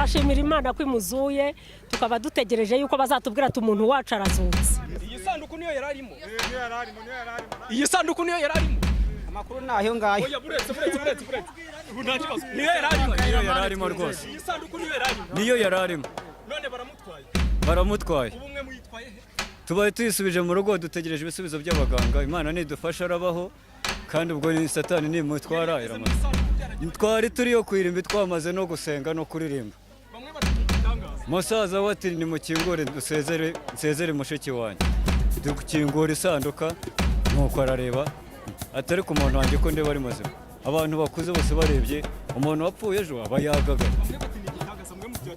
turashimira Imana ko imuzuye tukaba dutegereje yuko bazatubwira ati umuntu wacu arazutse. Iyi sanduku niyo yararimo. Iyi sanduku niyo yararimo. Amakuru nayo ngayo. Oya buretse. Ubu nta kibazo. Niyo yararimo rwose. Iyi sanduku niyo yararimo. Niyo yararimo. None baramutwaye. Baramutwaye. Ubumwe muyitwaye he? Tubaye tuyisubije mu rugo dutegereje ibisubizo by'abaganga. Imana nidufasha arabaho kandi ubwo ni satani nimutwara iramaze. Twari turiyo kwirimba twamaze no gusenga no kuririmba. Bamwe batigitangaza. Musaza wati ni mukingure nsezere mushiki wanjye. Dukingura isanduka nuko arareba atari ku muntu wanjye ko ndeba ari muzima. Abantu bakuze bose barebye umuntu wapfuye ejo abayagaga.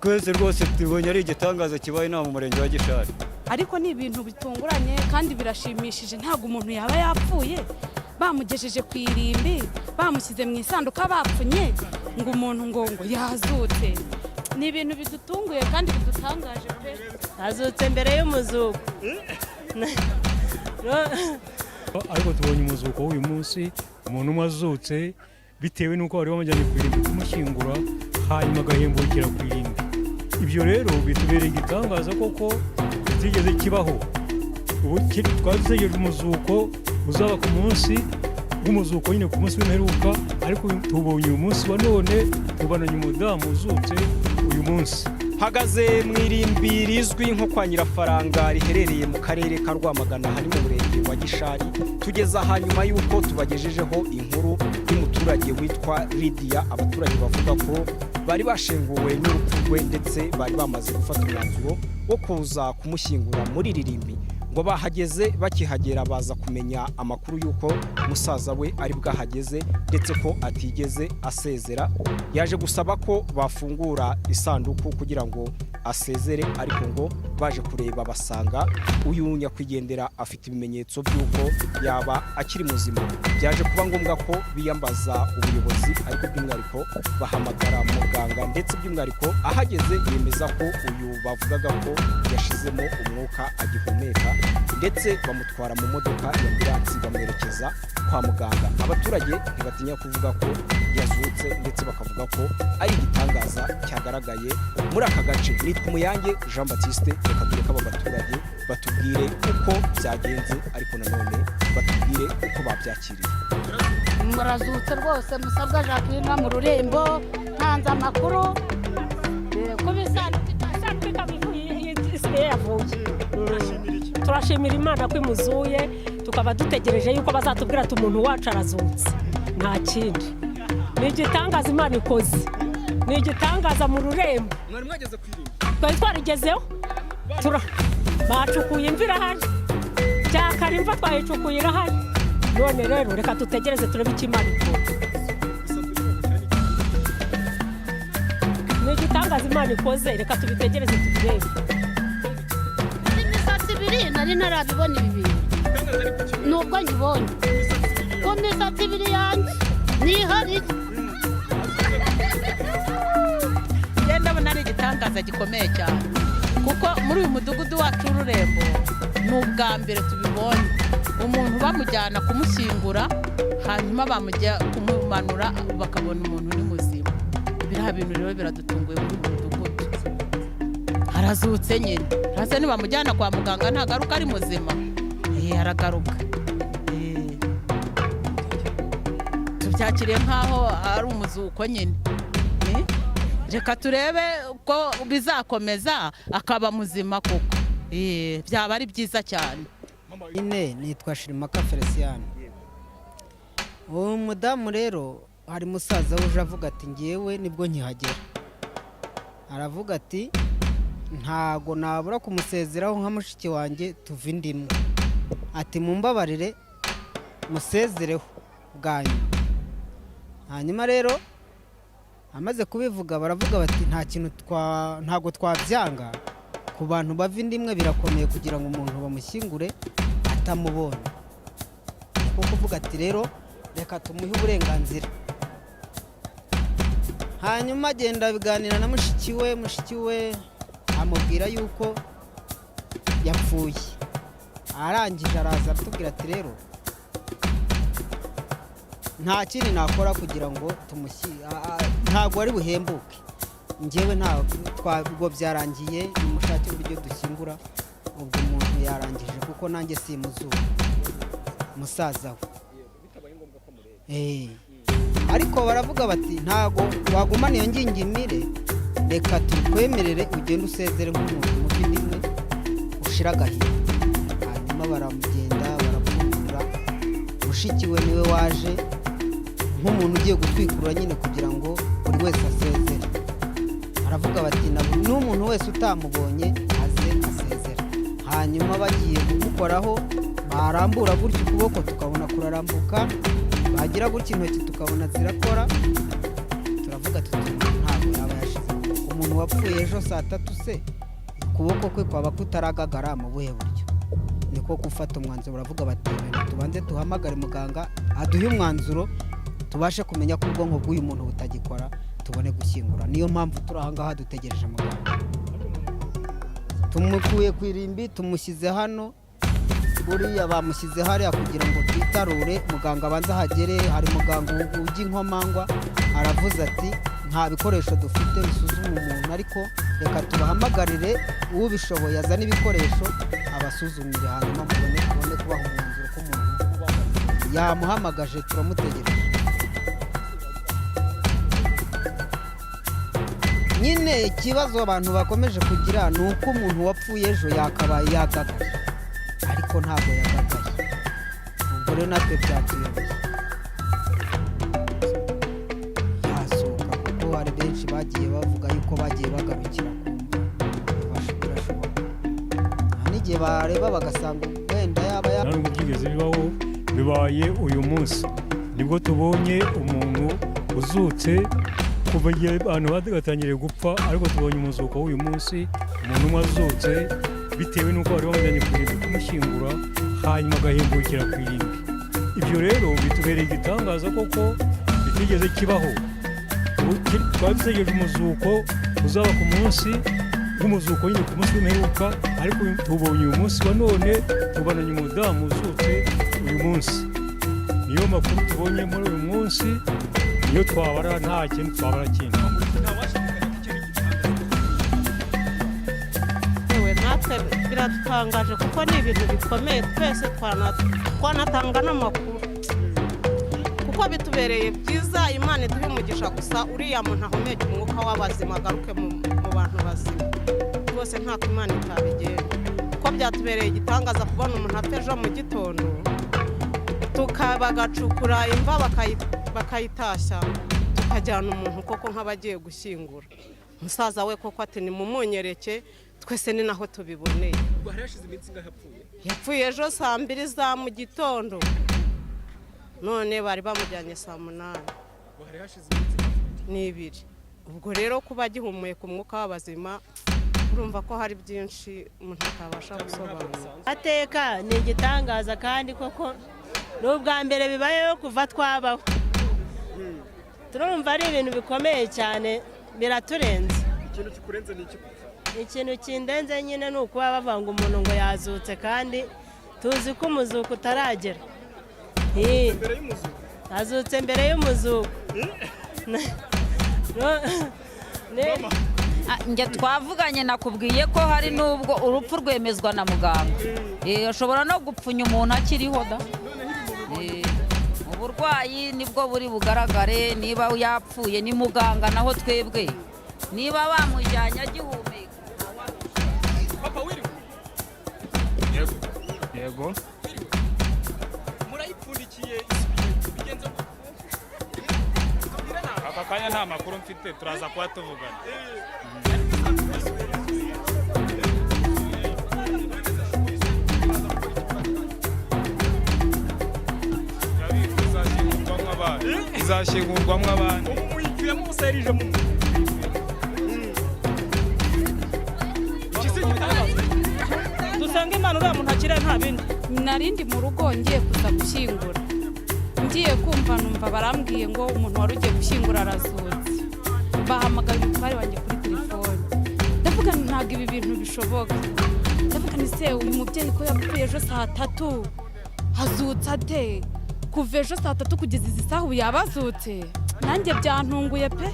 Kwese rwose tubonye ari igitangaza kibaye na mu murenge wa Gishari. Ariko ni ibintu bitunguranye kandi birashimishije, ntabwo umuntu yaba yapfuye bamugejeje ku irimbi bamushyize mu isanduka bapfunye ngo umuntu ngo yazutse. Ni ibintu bidutunguye kandi bidutangaje pe. Azutse mbere y'umuzuko. Ariko tubonye umuzuko w'uyu munsi, umuntu umwe azutse bitewe n'uko bari bamujyanye ku irimbi kumushyingura hanyuma agahembukira ku irimbi. Ibyo rero bitubereye igitangaza koko kitigeze kibaho. Ubu twadutegereje umuzuko uzaba ku munsi w'umuzuko nyine ku munsi w'imperuka, ariko tubonye uyu munsi wa none tubonanye umudamu uzutse uyu munsi. Hagaze mu irimbi rizwi nko kwa Nyirafaranga riherereye mu karere ka Rwamagana hari mu murenge wa Gishari. Tugeza hanyuma yuko tubagejejeho inkuru y'umuturage witwa Lydia. Abaturage bavuga ko bari bashenguwe n'urupfu rwe ndetse bari bamaze gufata umwanzuro wo kuza kumushyingura muri ririmbi. Ngo bahageze bakihagera baza kumenya amakuru yuko musaza we ari bwahageze ndetse ko atigeze asezera. Yaje gusaba ko bafungura isanduku kugira ngo asezere, ariko ngo baje kureba basanga uyu nyakwigendera afite ibimenyetso by'uko yaba akiri muzima. Byaje kuba ngombwa ko biyambaza ubuyobozi, ariko by'umwihariko bahamagara muganga ndetse by'umwihariko ahageze yemeza ko uyu bavugaga ko yashizemo umwuka agihumeka, ndetse bamutwara mu modoka ya ambulansi bamwerekeza kwa muganga. Abaturage ntibatinya kuvuga ko yazutse ndetse bakavuga ko ari igitangaza cyagaragaye muri aka gace. Nitwa Umuyange Jean Baptiste. Reka tureke abo baturage batubwire uko byagenze, ariko nanone batubwire uko babyakiriye. Murazutse rwose Musabwa Jacqueline mu Rurembo ntanze amakuru Ko bisanduka bivuye yavuye. Turashimira Imana ko imuzuye tukaba dutegereje yuko bazatubwira ati umuntu wacu arazutse. Nta kindi. Ni igitangaza Imana ikoze. Ni igitangaza mu Rurembo. Mwari mwageze ku irimbi. Twari twarigezeho. Bacukuye imvira hano. Cyakara imva twayicukuye irahari. None rero reka tutegereze turebe icyo Imana ikora. Ni igitangaza Imana ikoze, reka tubitegereze tubirebe. imisatsi ibiri nari narabibona ibi bintu nubwo ngibonye ko imisatsi ibiri yanjye nihari. Ndabona ari igitangaza gikomeye cyane kuko muri uyu mudugudu wacu w'Ururembo ni ubwa mbere tubibonye umuntu bamujyana kumushyingura hanyuma bamujya kumumanura bakabona umuntu uri muzima. Biriya bintu rero biradutunguye muri uyu mudugudu. Harazutse nyine, hase nibamujyana kwa muganga ntagaruka ari muzima. Aragaruka. Tubyakiriye nkaho ari umuzuko nyine. Reka turebe ko bizakomeza akaba muzima koko. Byaba ari byiza cyane. Ine nitwa Shirimaka Felician. Uwo mudamu rero hari musaza uje avuga ati ngiyewe nibwo nkihagera. Aravuga ati ntago nabura kumusezeraho nka mushiki wanjye tuva indimwe. Ati mumbabarire musezereho bwanyu. Hanyuma rero amaze kubivuga baravuga bati nta kintu ntago twabyanga ku bantu bava indimwe birakomeye kugira ngo umuntu bamushyingure atamubonye. Kuko kuvuga ati rero reka tumuhe uburenganzira. Hanyuma agenda biganira na mushiki we amubwira yuko yapfuye. Arangije araza aratubwira ati rero nta kindi nakora kugira ngo ntago ari buhembuke. njyewe ntabwo byarangiye nimushake uburyo dushyingura ubwo umuntu yarangije kuko nanjye simuzura musaza we ariko baravuga bati ntago wagumana iyo ngingimire reka tukwemerere ugende usezere nk'umuntu muvindimwe ushira agahinda. Hanyuma baramugenda baramufungura, mushiki we niwe waje nk'umuntu ugiye gutwikurura nyine kugira ngo buri wese asezere. Aravuga bati n'umuntu wese utamubonye aze asezera. Hanyuma bagiye kumukoraho barambura gutya ukuboko tukabona kurarambuka, bagira gutya intoki tukabona zirakora, turavuga tuti ntabwo yaba yashize. Umuntu wapfuye ejo saa 3 se ukuboko kwe kwaba kutaragagara mu buhe buryo? Niko gufata umwanzuro, baravuga bati tubanze tuhamagare muganga aduhe umwanzuro tubashe kumenya ko ubwonko bw'uyu muntu butagikora tubone gushyingura. Niyo mpamvu turi aha ngaha dutegereje muganga. Tumukuye ku irimbi tumushyize hano, buriya bamushyize hariya kugira ngo twitarure muganga abanza hagere. Hari muganga ujya inkomangwa aravuze ati nta bikoresho dufite bisuzuma umuntu, ariko reka tubahamagarire ubishoboye azana ibikoresho abasuzumire hanyuma mubone kubaha umwanzuro ko umuntu yamuhamagaje. Turamutegereje nyine. Ikibazo abantu bakomeje kugira ni uko umuntu wapfuye ejo yakabaye yagagaye, ariko ntabwo yagagaye. Ubwo rero natwe byatuyobeye yasohoka, kuko hari benshi bagiye bavuga yuko bagiye bagarukira birashoboka. N'igihe bareba bagasanga wenda yaba ntabwo byigeze bibaho, bibaye uyu munsi nibwo tubonye umuntu uzutse. Kuva igihe abantu bagatangiriye gupfa, ariko tubonye umuzuko w'uyu munsi, umuntu umwe azutse bitewe n'uko bari bamujyanye ku irimbi kumushyingura, hanyuma agahembukira ku irimbi. Ibyo rero bitubereye igitangaza koko bitigeze kibaho. Twari dutegereje umuzuko uzaba ku munsi w'umuzuko nyine ku munsi w'imperuka, ariko tubonye uyu munsi wa none, tubonanye umudamu uzutse uyu munsi. Niyo makuru tubonye muri uyu munsi, iyo twabara nta kintu twabara kindi. natwe biradutangaje kuko ni ibintu bikomeye, twese twanatanga n'amakuru kuko bitubereye byiza. Imana iduhe umugisha gusa uriya muntu ahumeke umwuka w'abazima agaruke mu bantu bazima. Rwose nta Imana itabigenda kuko byatubereye igitangaza kubona umuntu apfa ejo mu gitondo, bagacukura imva bakayitashya, tukajyana umuntu koko nk'abagiye gushyingura. Musaza we koko ati nimumunyereke, twese ni naho tubiboneye. Yapfuye ejo saa 2 za mu gitondo, none bari bamujyanye saa 8. Ni 2. Ubwo rero kuba gihumuye ku mwuka w'abazima, urumva ko hari byinshi umuntu atabasha gusobanura. Ateka ni igitangaza kandi koko n'ubwa mbere bibayeho kuva twabaho. Turumva ari ibintu bikomeye cyane, biraturenze. Ikintu kikurenze ni iki? Ikintu kindenze nyine ni ukuba bavanga umuntu ngo yazutse, kandi tuzi ko umuzuko utaragera. Azutse mbere y'umuzuko. Njye twavuganye nakubwiye ko hari n'ubwo urupfu rwemezwa na muganga. Ashobora no gupfunya umuntu akiriho da. Uburwayi nibwo buri bugaragare, niba yapfuye ni muganga, naho twebwe niba bamujyanye agihumeka. Papa wiri. Yego. Murayipfundikiye bigenze. Aka kanya nta makuru mfite, turaza kuba tuvugana. Izashyingurwamo abantu. Umuyituyemo userije mu. Dusanga Imana uriya muntu akira nta bindi. Narindi mu rugo ngiye kuza gushyingura, ngiye kumva numva barambwiye ngo umuntu wari ugiye gushyingura arazutse. Bahamagaye umutware wanjye kuri telefone, ndavuga ntabwo ibi bintu bishoboka. Ndavuga ni se uyu mubyeyi ko yapfuye ejo saa 3 hazutse ate? Kuva ejo saa 3 kugeza izi saha yabazutse. Nanjye byantunguye pe.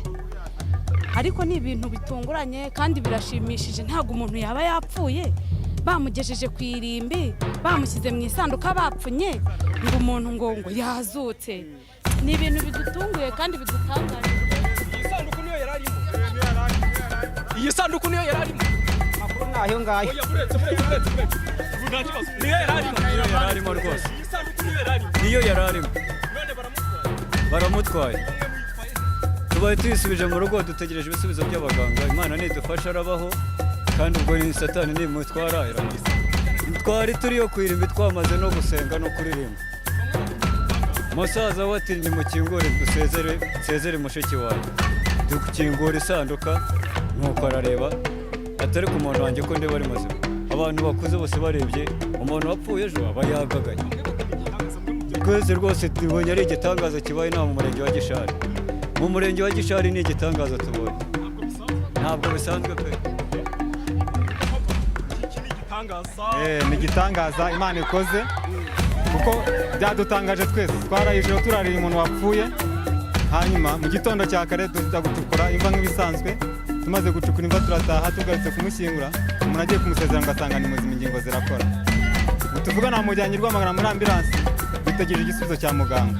ariko ni ibintu bitunguranye kandi birashimishije ntabwo umuntu yaba yapfuye bamugejeje ku irimbi bamushyize mu isanduka bapfunye ngo umuntu ngo yazutse. Ni ibintu bidutunguye kandi bidutangaje. iyi sanduku niyo yari arimo amakuru nayo ngayo niyo yari arimo rwose iyi sanduku niyo yari arimo niyo yari arimo none baramutwaye tubaye tuyisubije mu rugo dutegereje ibisubizo by'abaganga imana nidufasha arabaho kandi ubwo ni satani nimutwara iramuzi twari turiyo ku irimbi twamaze no gusenga no kuririmba musaza we ati nimukingure dusezere mushiki wanjye dukingura isanduka nuko arareba atari ku muntu wanjye ko ndeba ari muzima abantu bakuze bose barebye umuntu wapfuye ejo aba yagagaye twese rwose tubonye ari igitangaza kibaye nta mu murenge wa Gishari mu murenge wa Gishari ni igitangaza tubonye ntabwo bisanzwe pe ni igitangaza Imana ikoze kuko byadutangaje twese twarayijoro turarira umuntu wapfuye hanyuma mu gitondo cya kare duhita gucukura imva nk'ibisanzwe tumaze gucukura imva turataha tugarutse kumushyingura umuntu agiye kumusezera ngo asanga ni muzima ingingo zirakora ubu tuvuga namujyanye Rwamagana muri ambilansi dutegereje igisubizo cya muganga.